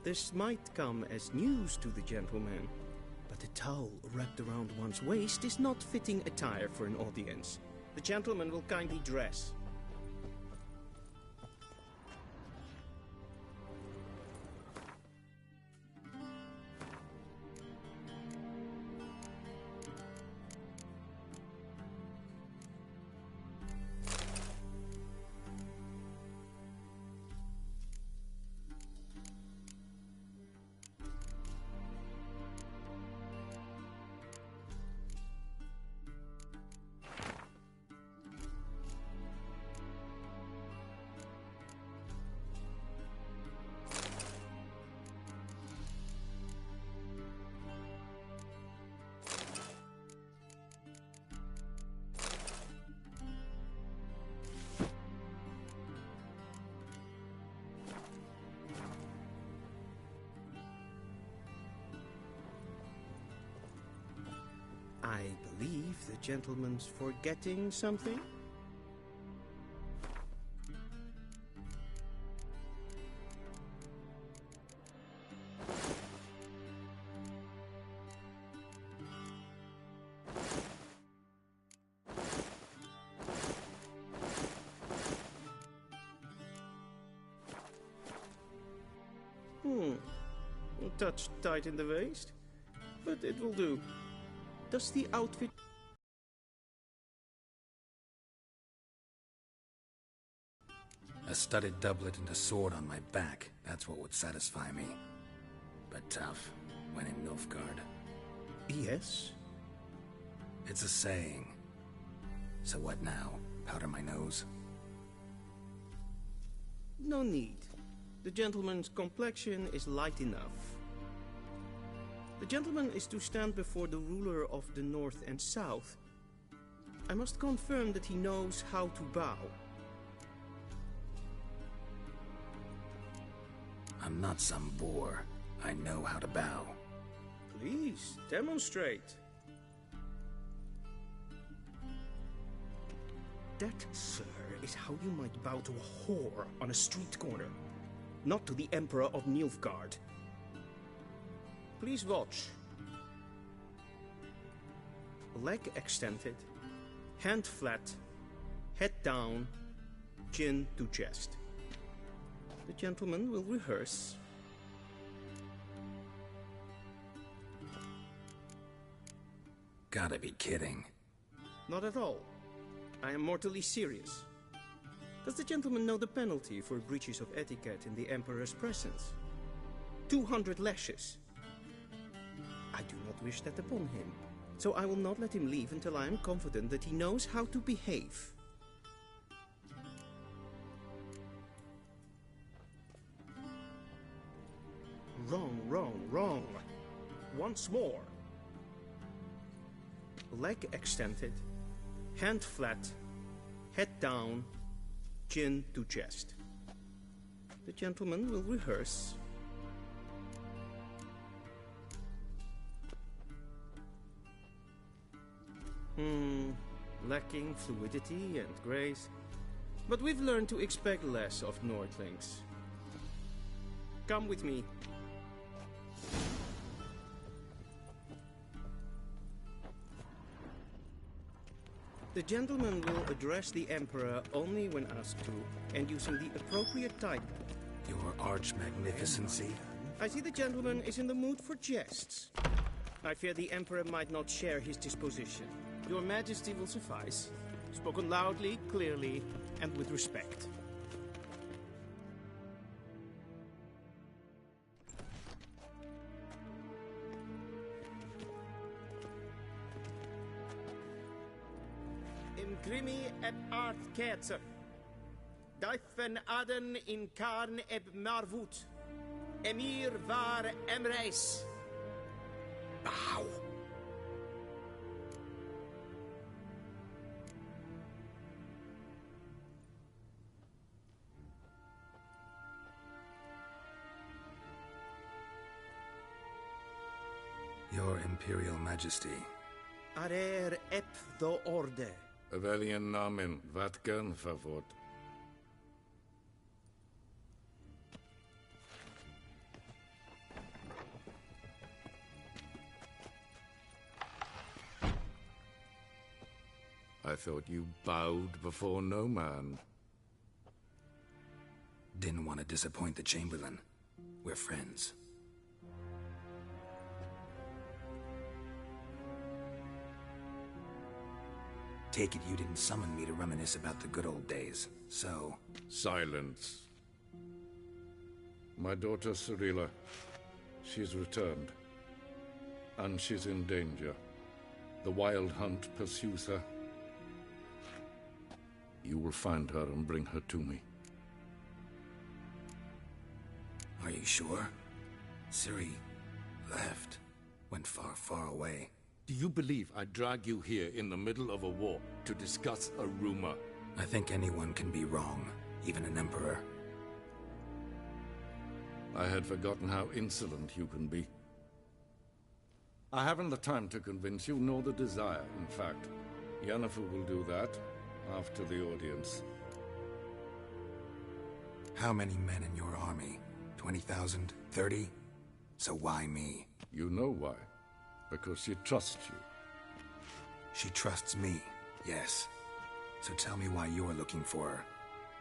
This might come as news to the gentleman, but a towel wrapped around one's waist is not fitting attire for an audience. The gentleman will kindly dress. I believe the gentleman's forgetting something. touch tight in the waist, but it will do. Does the outfit... A studded doublet and a sword on my back, that's what would satisfy me. But tough, when in Nilfgaard. Yes? It's a saying. So what now? Powder my nose? No need. The gentleman's complexion is light enough. The gentleman is to stand before the ruler of the North and South. I must confirm that he knows how to bow. I'm not some boor. I know how to bow. Please, demonstrate. That, sir, is how you might bow to a whore on a street corner, not to the Emperor of Nilfgaard. Please watch. Leg extended, hand flat, head down, chin to chest. The gentleman will rehearse. Gotta be kidding. Not at all. I am mortally serious. Does the gentleman know the penalty for breaches of etiquette in the Emperor's presence? 200 lashes. I do not wish that upon him, so I will not let him leave until I am confident that he knows how to behave. Wrong, wrong, wrong. Once more. Leg extended, hand flat, head down, chin to chest. The gentleman will rehearse. Lacking fluidity and grace. But we've learned to expect less of Nordlings. Come with me. The gentleman will address the Emperor only when asked to, and using the appropriate title. Your Arch-Magnificency? I see the gentleman is in the mood for jests. I fear the Emperor might not share his disposition. Your Majesty will suffice. Spoken loudly, clearly, and with respect. Imprimi et art ketzer. Daifen aden in karn eb marvut. Emir var emreis. Bow. Your Imperial Majesty. Arer ep do orde. Welchen Namen? Wat gern favort? I thought you bowed before no man. Didn't want to disappoint the Chamberlain. We're friends. Take it you didn't summon me to reminisce about the good old days, so... Silence. My daughter Cirilla, she's returned. And she's in danger. The Wild Hunt pursues her. You will find her and bring her to me. Are you sure? Ciri left. Went far, far away. Do you believe I drag you here in the middle of a war to discuss a rumor? I think anyone can be wrong, even an emperor. I had forgotten how insolent you can be. I haven't the time to convince you, nor the desire, in fact. Yennefer will do that after the audience. How many men in your army? 20,000? 30? So why me? You know why. Because she trusts you. She trusts me, yes. So tell me why you're looking for her.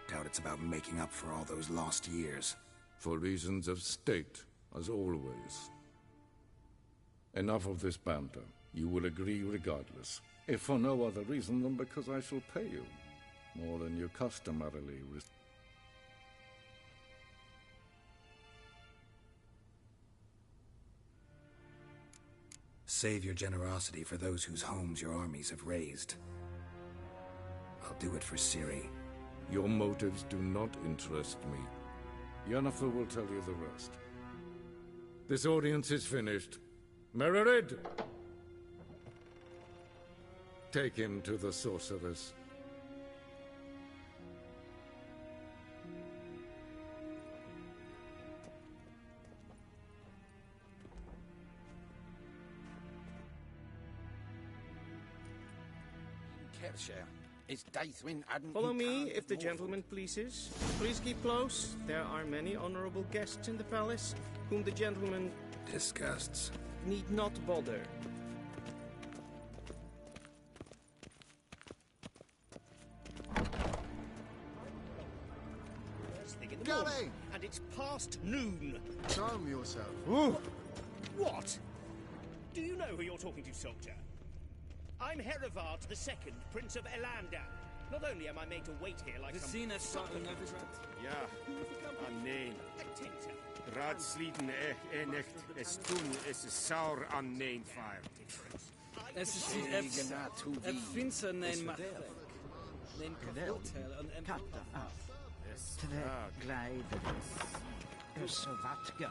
Doubt it's about making up for all those lost years. For reasons of state. as always. Enough of this banter. You will agree regardless, if for no other reason than because I shall pay you more than you customarily receive. Save your generosity for those whose homes your armies have razed. I'll do it for Ciri. Your motives do not interest me. Yennefer will tell you the rest. This audience is finished. Mererid! Take him to the sorceress. Follow me, if the gentleman pleases. Please keep close. There are many honorable guests in the palace, whom the gentleman disgusts. Need not bother. First thing in the morning, and it's past noon. Calm yourself. Ooh. What? Do you know who you're talking to, soldier? I'm Herivard II, Prince of Elander. Not only am I made to wait here like some... Ja, nee. Raadsleden echt es tun es saur an nein fire. Es ist die Finster nein Machwerk. Nein Hotel an Katta Tvegleideres. Ösavatka.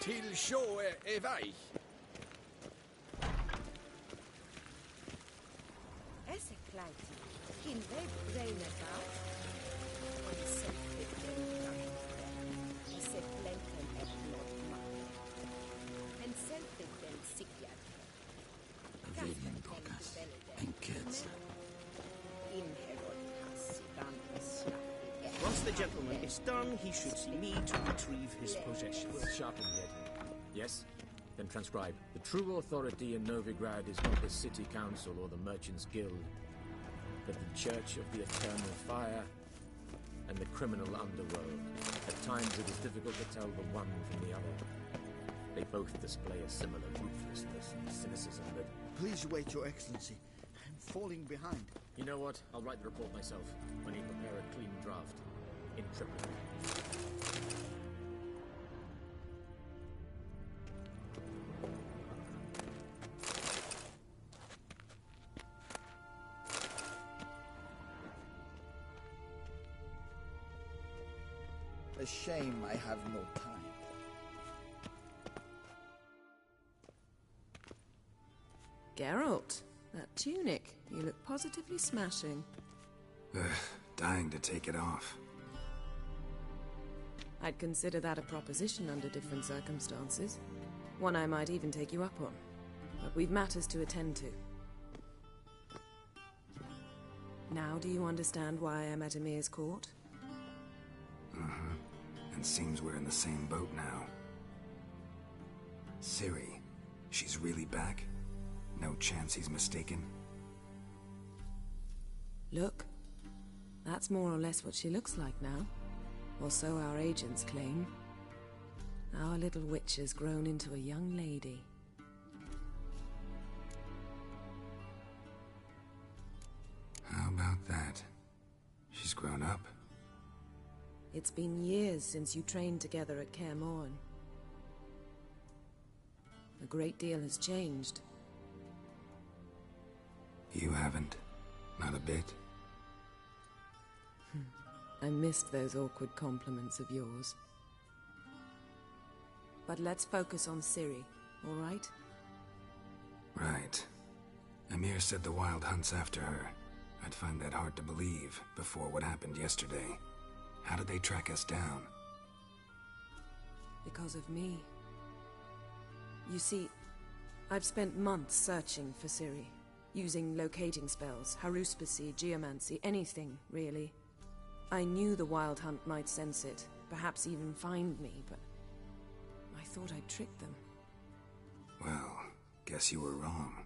Till sjå är väg. Esse kleiti, kin web breine baut, und septe den esse plenten et not mak. En septe den sikjak. Viljendokas, en kerze. In herod hassi dan Once the gentleman is done, he should see me to retrieve his possessions. Sharpen yet. Yes? Then transcribe. The true authority in Novigrad is not the city council or the merchants' guild, but the Church of the Eternal Fire and the criminal underworld. At times it is difficult to tell the one from the other. They both display a similar ruthlessness and cynicism, but... Please wait, Your Excellency. I'm falling behind. You know what? I'll write the report myself when you prepare a clean draft. In triplicate. A shame I have no time. Geralt, that tunic. You look positively smashing. Dying to take it off. I'd consider that a proposition under different circumstances. One I might even take you up on. But we've matters to attend to. Now do you understand why I'm at Emir's court? Mm-hmm. And seems we're in the same boat now. Ciri, she's really back? No chance he's mistaken? Look. That's more or less what she looks like now. Or so our agents claim. Our little witch has grown into a young lady. How about that? She's grown up. It's been years since you trained together at Kaer Morhen. A great deal has changed. You haven't. Not a bit. I missed those awkward compliments of yours. But let's focus on Ciri, all right? Right. Emir said the Wild hunt's after her. I'd find that hard to believe before what happened yesterday. How did they track us down? Because of me. You see, I've spent months searching for Ciri. Using locating spells, haruspicy, geomancy, anything, really. I knew the Wild Hunt might sense it, perhaps even find me, but I thought I'd tricked them. Well, guess you were wrong.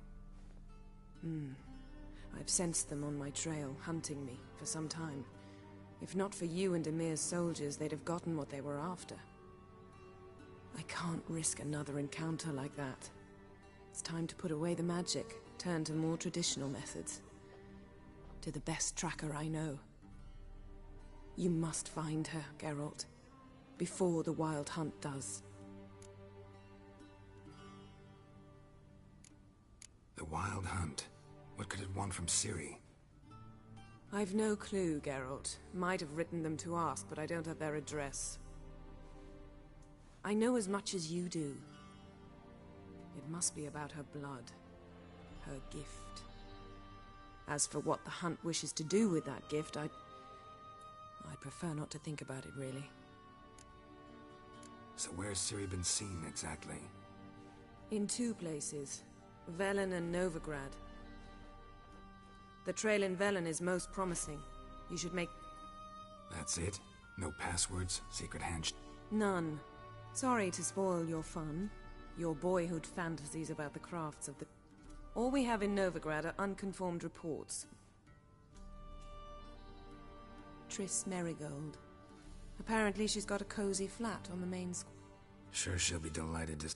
I've sensed them on my trail, hunting me, for some time. If not for you and Emir's soldiers, they'd have gotten what they were after. I can't risk another encounter like that. It's time to put away the magic, turn to more traditional methods. To the best tracker I know. You must find her, Geralt. Before the Wild Hunt does. The Wild Hunt? What could it want from Ciri? I've no clue, Geralt. Might have written them to ask, but I don't have their address. I know as much as you do. It must be about her blood. Her gift. As for what the Hunt wishes to do with that gift, I'd prefer not to think about it, really. So where's Ciri been seen, exactly? In 2 places. Velen and Novigrad. The trail in Velen is most promising. You should make... That's it? No passwords? Secret hand... None. Sorry to spoil your fun. Your boyhood fantasies about the crafts of the... All we have in Novigrad are unconformed reports. Triss Merigold. Apparently she's got a cozy flat on the main square. Sure she'll be delighted to...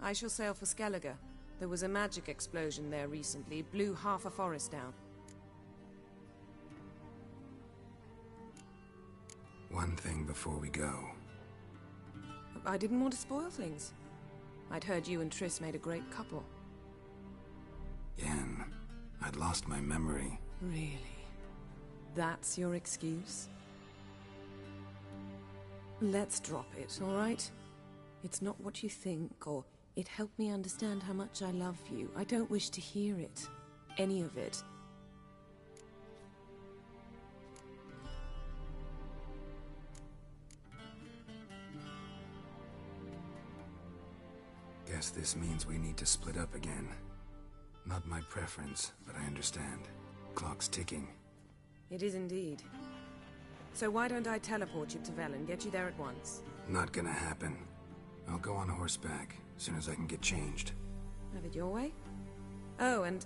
I shall sail for Skellige. There was a magic explosion there recently, blew half a forest down. One thing before we go. I didn't want to spoil things. I'd heard you and Triss made a great couple. Yen, I'd lost my memory. Really? That's your excuse? Let's drop it, all right? It's not what you think, or it helped me understand how much I love you. I don't wish to hear it. Any of it. Guess this means we need to split up again. Not my preference, but I understand. Clock's ticking. It is indeed. So why don't I teleport you to Velen, get you there at once? Not gonna happen. I'll go on horseback, as soon as I can get changed. Have it your way? Oh, and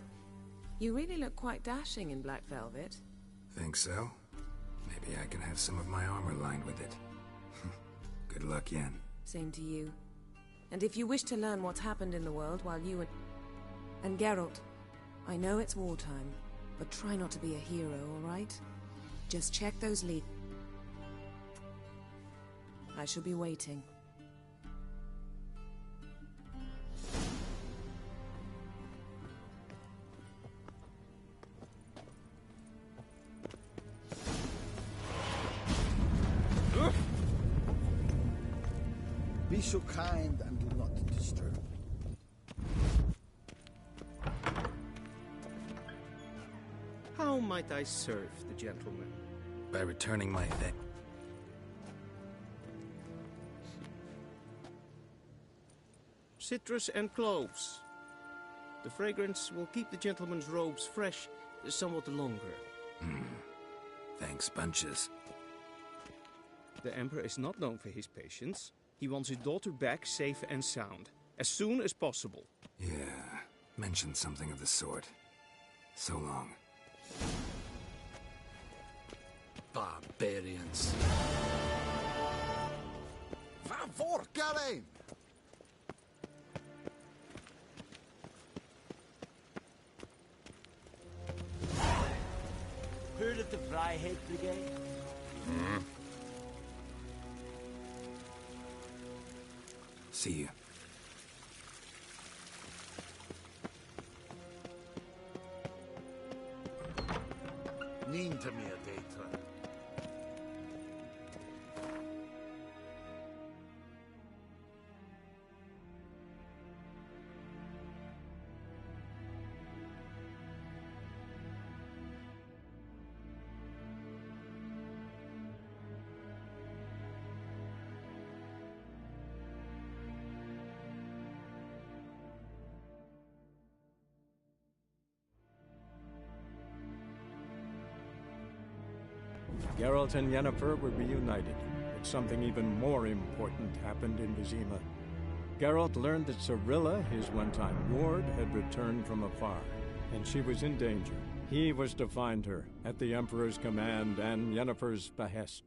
you really look quite dashing in black velvet. Think so? Maybe I can have some of my armor lined with it. Good luck, Yen. Same to you. And if you wish to learn what's happened in the world while you and Geralt, I know it's wartime, but try not to be a hero, all right? Just check those leads. I shall be waiting. Be so kind and do not disturb. How might I serve the gentleman? By returning my thing. Citrus and cloves. The fragrance will keep the gentleman's robes fresh somewhat longer. Thanks, bunches. The Emperor is not known for his patience. He wants his daughter back safe and sound, as soon as possible. Yeah, mentioned something of the sort. So long. Barbarians. Varför, Galen? Heard of the Vryheid Brigade? See you. Nin to me a data. Geralt and Yennefer were reunited, but something even more important happened in Vizima. Geralt learned that Cirilla, his one-time ward, had returned from afar, and she was in danger. He was to find her, at the Emperor's command and Yennefer's behest.